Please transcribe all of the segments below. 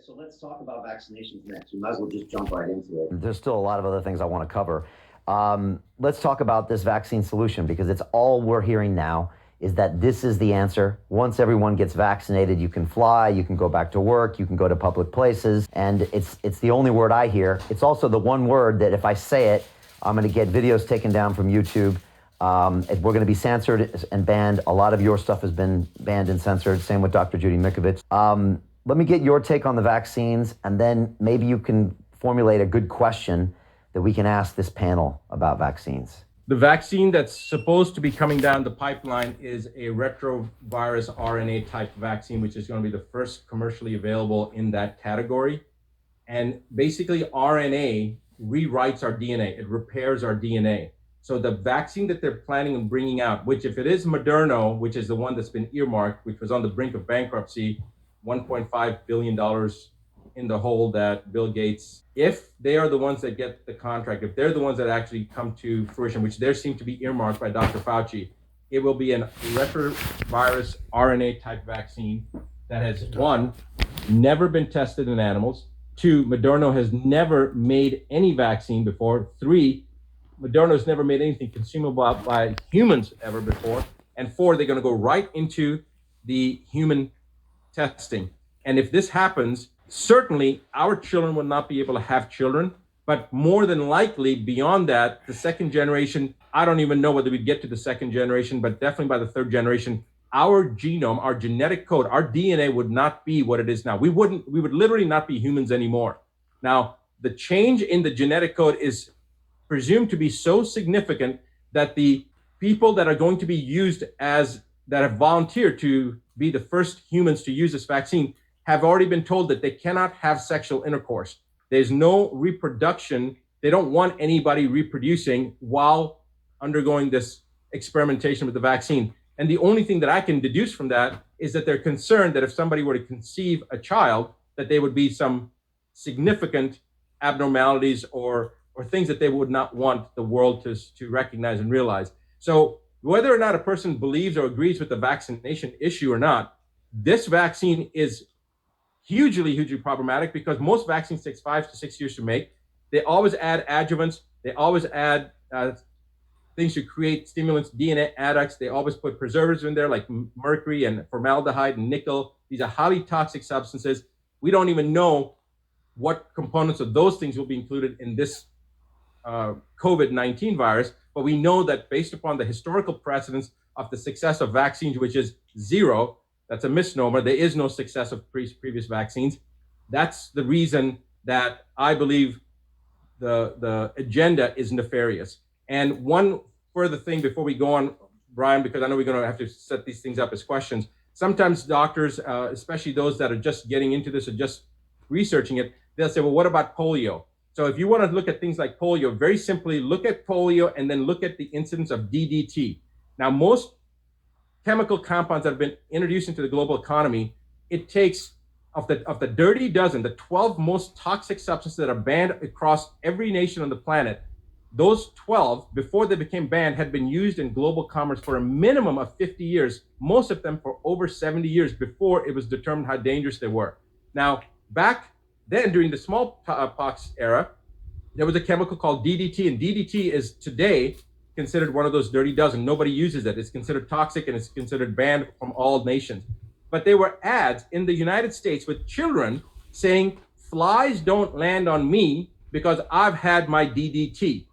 So let's talk about vaccinations next. We might as well just jump right into it. There's still a lot of other things I want to cover. Let's talk about this vaccine solution, because it's all we're hearing now is that this is the answer. Once everyone gets vaccinated, you can fly, you can go back to work, you can go to public places, and it's the only word I hear. It's also the one word that if I say it, I'm going to get videos taken down from YouTube. We're going to be censored and banned. A lot of your stuff has been banned and censored. Same with Dr. Judy Mikovits. Let me get your take on the vaccines, and then maybe you can formulate a good question that we can ask this panel about vaccines. The vaccine that's supposed to be coming down the pipeline is a retrovirus RNA type vaccine, which is going to be the first commercially available in that category. And basically RNA rewrites our DNA. It repairs our DNA. So the vaccine that they're planning on bringing out, which if it is Moderna, which is the one that's been earmarked, which was on the brink of bankruptcy, $1.5 billion in the hole that Bill Gates, if they are the ones that get the contract, if they're the ones that actually come to fruition, which there seem to be earmarked by Dr. Fauci, it will be a retrovirus RNA type vaccine that has, one, never been tested in animals. Two, Moderna has never made any vaccine before. Three, Moderna has never made anything consumable by humans ever before. And four, they're going to go right into the human testing. And if this happens, certainly our children will not be able to have children, but more than likely beyond that, the second generation, I don't even know whether we get to the second generation, but definitely by the third generation, our genome, our genetic code, our DNA would not be what it is now. We would literally not be humans anymore. Now, the change in the genetic code is presumed to be so significant that the people that are going to be used that have volunteered to be the first humans to use this vaccine have already been told that they cannot have sexual intercourse. There's no reproduction. They don't want anybody reproducing while undergoing this experimentation with the vaccine. And the only thing that I can deduce from that is that they're concerned that if somebody were to conceive a child, that there would be some significant abnormalities or things that they would not want the world to recognize and realize. So whether or not a person believes or agrees with the vaccination issue or not, this vaccine is hugely problematic because most vaccines take 5 to 6 years to make. They always add adjuvants. They always add things to create stimulants, DNA adducts. They always put preservatives in there like mercury and formaldehyde and nickel. These are highly toxic substances. We don't even know what components of those things will be included in this COVID-19 virus, but we know that based upon the historical precedence of the success of vaccines, which is zero, that's a misnomer. There is no success of previous vaccines. That's the reason that I believe the agenda is nefarious. And one further thing before we go on, Brian, because I know we're going to have to set these things up as questions. Sometimes doctors, especially those that are just getting into this or just researching it, they'll say, well, what about polio? So if you want to look at things like polio, very simply look at polio and then look at the incidence of DDT. Now, most chemical compounds that have been introduced into the global economy, it takes of the dirty dozen, the 12 most toxic substances that are banned across every nation on the planet. Those 12, before they became banned, had been used in global commerce for a minimum of 50 years, most of them for over 70 years before it was determined how dangerous they were. Now, back then, during the smallpox era, there was a chemical called DDT, and DDT is today considered one of those dirty dozen. Nobody uses it. It's considered toxic and it's considered banned from all nations. But there were ads in the United States with children saying, flies don't land on me because I've had my DDT.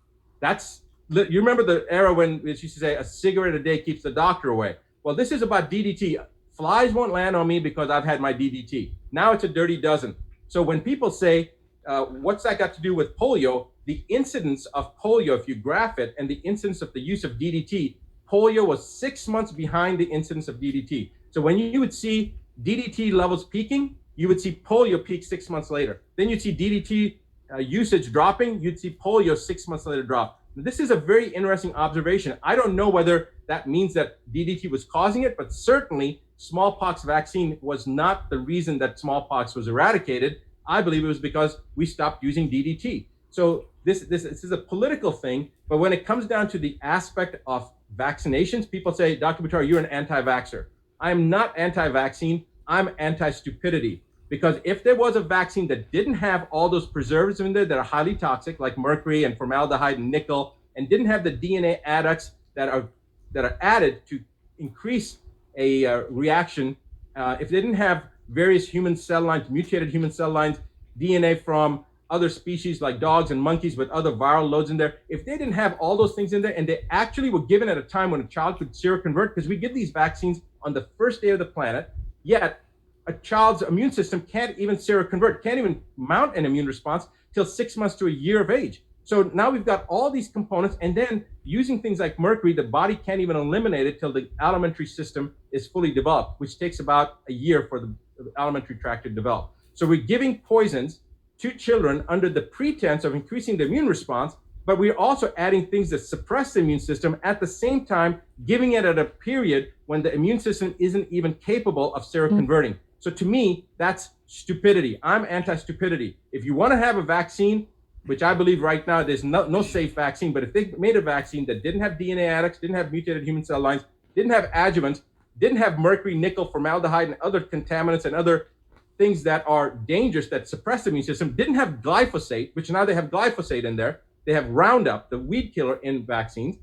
You remember the era when it used to say a cigarette a day keeps the doctor away. Well, this is about DDT. Flies won't land on me because I've had my DDT. Now it's a dirty dozen. So when people say, what's that got to do with polio? The incidence of polio, if you graph it, and the incidence of the use of DDT, polio was 6 months behind the incidence of DDT. So when you would see DDT levels peaking, you would see polio peak 6 months later. Then you'd see DDT usage dropping, you'd see polio 6 months later drop. This is a very interesting observation. I don't know whether that means that DDT was causing it, but certainly smallpox vaccine was not the reason that smallpox was eradicated. I believe it was because we stopped using DDT. So this is a political thing, but when it comes down to the aspect of vaccinations, people say, Dr. Buttar, you're an anti-vaxxer. I'm not anti-vaccine, I'm anti-stupidity. Because if there was a vaccine that didn't have all those preservatives in there that are highly toxic, like mercury and formaldehyde and nickel, and didn't have the DNA adducts that are added to increase a reaction, if they didn't have various human cell lines, mutated human cell lines, DNA from other species like dogs and monkeys with other viral loads in there, if they didn't have all those things in there, and they actually were given at a time when a child could seroconvert, because we give these vaccines on the first day of the planet, yet a child's immune system can't even seroconvert, can't even mount an immune response till 6 months to a year of age. So now we've got all these components, and then using things like mercury, the body can't even eliminate it till the alimentary system is fully developed, which takes about a year for the alimentary tract to develop. So we're giving poisons to children under the pretense of increasing the immune response, but we're also adding things that suppress the immune system at the same time, giving it at a period when the immune system isn't even capable of seroconverting. So to me, that's stupidity. I'm anti-stupidity. If you want to have a vaccine, which I believe right now there's no safe vaccine, but if they made a vaccine that didn't have DNA adducts, didn't have mutated human cell lines, didn't have adjuvants, didn't have mercury, nickel, formaldehyde, and other contaminants and other things that are dangerous that suppress the immune system, didn't have glyphosate, which now they have glyphosate in there. They have Roundup, the weed killer in vaccines.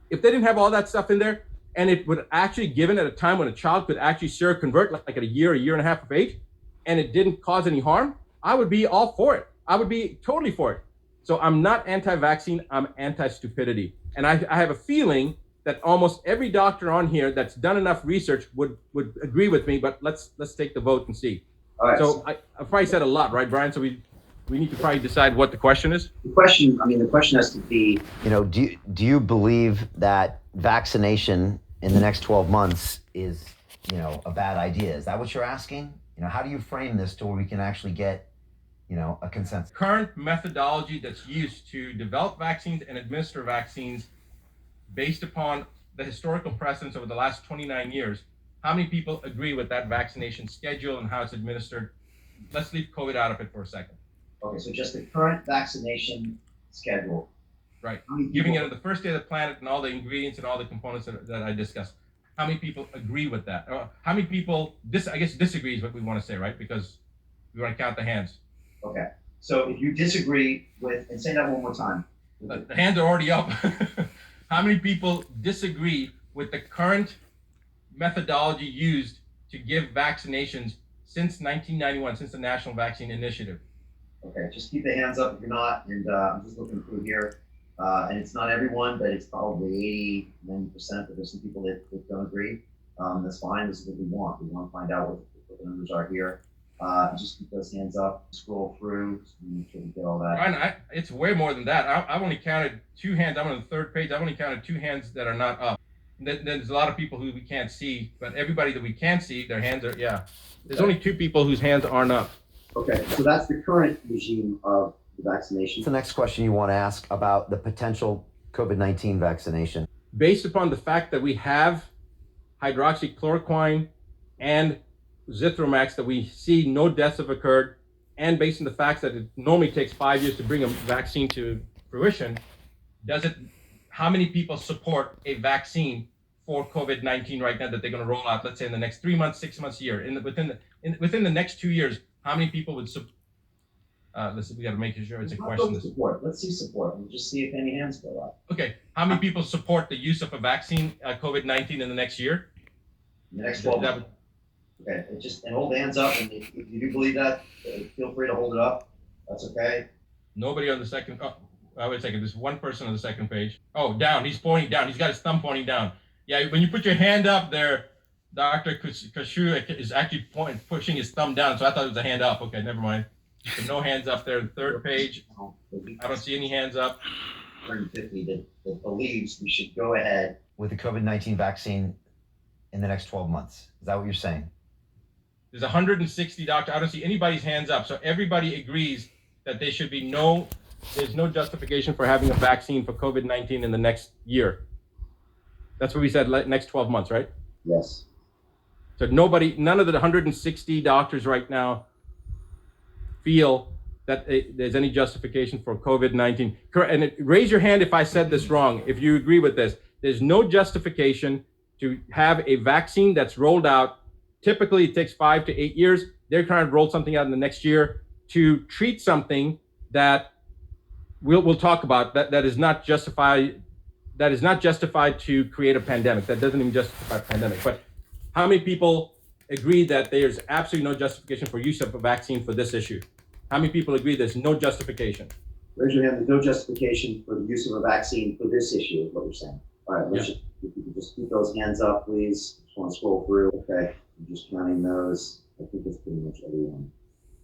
If they didn't have all that stuff in there, and it would actually given at a time when a child could actually seroconvert, like at a year and a half of age, and it didn't cause any harm, I would be all for it. I would be totally for it. So I'm not anti-vaccine, I'm anti-stupidity. And I have a feeling that almost every doctor on here that's done enough research would agree with me, but let's take the vote and see. All right. So I probably said a lot, right, Brian? So we need to probably decide what the question is. The question has to be, Do you believe that vaccination in the next 12 months is, a bad idea? Is that what you're asking? How do you frame this to where we can actually get, a consensus? Current methodology that's used to develop vaccines and administer vaccines based upon the historical precedents over the last 29 years, how many people agree with that vaccination schedule and how it's administered? Let's leave COVID out of it for a second. okay, so just the current vaccination schedule. Right. How many Giving people- it on the first day of the planet and all the ingredients and all the components that I discussed. How many people agree with that? Or how many people disagree is what we want to say, right? Because we want to count the hands. Okay, so if you disagree with, and say that one more time. The hands are already up. How many people disagree with the current methodology used to give vaccinations since 1991, since the National Vaccine Initiative? Okay, just keep the hands up if you're not, and I'm just looking through here. And it's not everyone, but it's probably 80, 90%, but there's some people that don't agree. That's fine, this is what we want. We want to find out what the numbers are here. Just keep those hands up, scroll through, so make sure we get all that. Brian, it's way more than that. I've only counted 2 hands. I'm on the 3rd page. I've only counted 2 hands that are not up. Then there's a lot of people who we can't see, but everybody that we can see, their hands are, yeah. There's only 2 people whose hands aren't up. Okay, so that's the current regime of the vaccination. What's the next question you want to ask about the potential COVID-19 vaccination? Based upon the fact that we have hydroxychloroquine and Zithromax, that we see no deaths have occurred, and based on the fact that it normally takes 5 years to bring a vaccine to fruition, how many people support a vaccine for COVID-19 right now that they're going to roll out, let's say in the next 3 months, 6 months, a year, within the next 2 years, how many people would support? Listen, we got to make sure it's a question. Support. Let's see support. We'll just see if any hands go up. Okay, how many people support the use of a vaccine, COVID-19, in the next year? In the next 12 months. Okay, and hold the hands up, and if you do believe that, feel free to hold it up. That's okay. Nobody on the second. Oh, wait a second. There's one person on the second page. Oh, down. He's pointing down. He's got his thumb pointing down. Yeah, when you put your hand up there, Dr. Kashu is actually pushing his thumb down. So I thought it was a hand up. Okay, never mind. So no hands up there. 3rd page. I don't see any hands up. 150 that believes we should go ahead with the COVID-19 vaccine in the next 12 months. Is that what you're saying? There's 160 doctors. I don't see anybody's hands up. So everybody agrees that there should be there's no justification for having a vaccine for COVID-19 in the next year. That's what we said, next 12 months, right? Yes. So none of the 160 doctors right now feel that there's any justification for COVID-19. And raise your hand if I said this wrong, if you agree with this. There's no justification to have a vaccine that's rolled out. Typically, it takes 5 to 8 years. they're trying to roll something out in the next year to treat something that we'll talk about that is not justified to create a pandemic. That doesn't even justify a pandemic. But how many people agree that there's absolutely no justification for use of a vaccine for this issue? How many people agree there's no justification? Raise your hand. There's no justification for the use of a vaccine for this issue, is what you're saying. All right, if you could just keep those hands up, please. Just want to scroll through. Okay, I'm just counting those. I think it's pretty much everyone.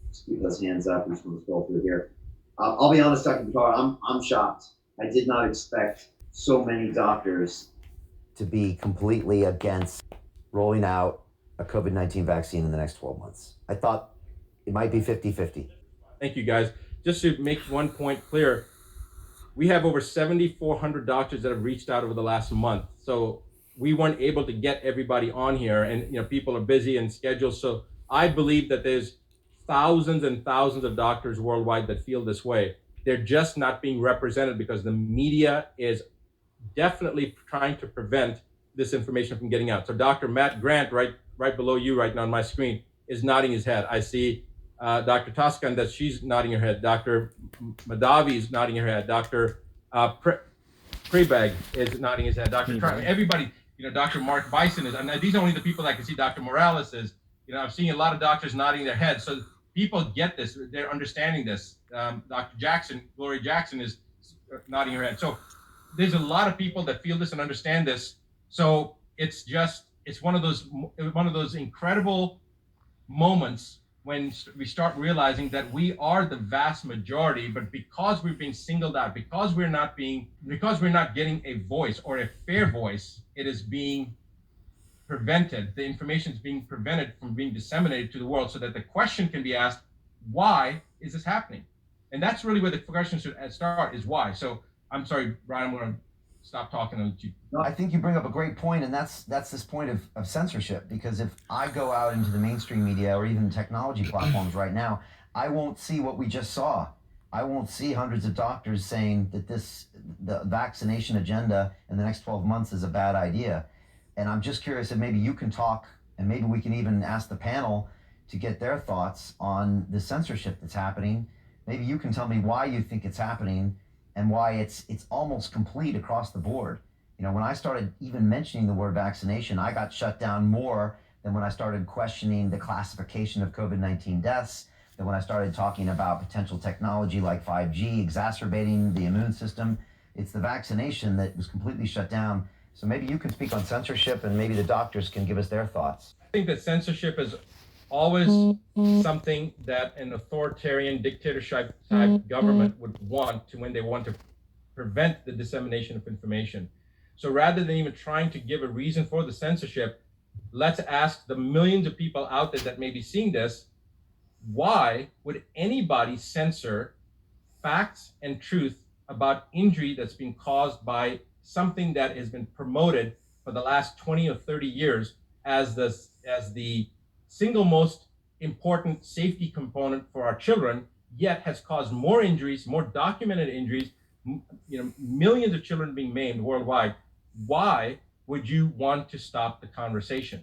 Just keep those hands up. I just want to scroll through here. I'll be honest, Dr. Buttar, I'm shocked. I did not expect so many doctors to be completely against rolling out a COVID-19 vaccine in the next 12 months. I thought it might be 50-50. Thank you, guys. Just to make one point clear, we have over 7,400 doctors that have reached out over the last month. So we weren't able to get everybody on here, and people are busy and scheduled. So I believe that there's thousands and thousands of doctors worldwide that feel this way. They're just not being represented because the media is definitely trying to prevent this information from getting out. So Dr. Matt Grant, right below you right now on my screen, is nodding his head. I see Dr. Toscan, that she's nodding her head. Dr. Madavi is nodding her head. Dr. Prebag is nodding his head. Dr. Everybody, Dr. Mark Bison is, and these are only the people that I can see. Dr. Morales is, I'm seeing a lot of doctors nodding their heads. So people get this, they're understanding this. Dr. Jackson, Gloria Jackson is nodding her head. So there's a lot of people that feel this and understand this. So it's one of those incredible moments when we start realizing that we are the vast majority, but because we're being singled out, because we're not getting a voice or a fair voice, it is being prevented. The information is being prevented from being disseminated to the world, so that the question can be asked, why is this happening? And that's really where the question should start, is why. So I'm sorry, Brian, I'm going to stop talking and let you. No, I think you bring up a great point, and that's this point of censorship. Because if I go out into the mainstream media or even technology platforms right now, I won't see what we just saw. I won't see hundreds of doctors saying that the vaccination agenda in the next 12 months is a bad idea. And I'm just curious if maybe you can talk, and maybe we can even ask the panel to get their thoughts on the censorship that's happening. Maybe you can tell me why you think it's happening and why it's almost complete across the board. When I started even mentioning the word vaccination, I got shut down more than when I started questioning the classification of COVID-19 deaths, than when I started talking about potential technology like 5G exacerbating the immune system. It's the vaccination that was completely shut down. So maybe you can speak on censorship, and maybe the doctors can give us their thoughts. I think that censorship is always something that an authoritarian dictatorship type government would want when they want to prevent the dissemination of information. So rather than even trying to give a reason for the censorship, let's ask the millions of people out there that may be seeing this, why would anybody censor facts and truth about injury that's been caused by something that has been promoted for the last 20 or 30 years as the single most important safety component for our children, yet has caused more injuries, more documented injuries, millions of children being maimed worldwide? Why would you want to stop the conversation?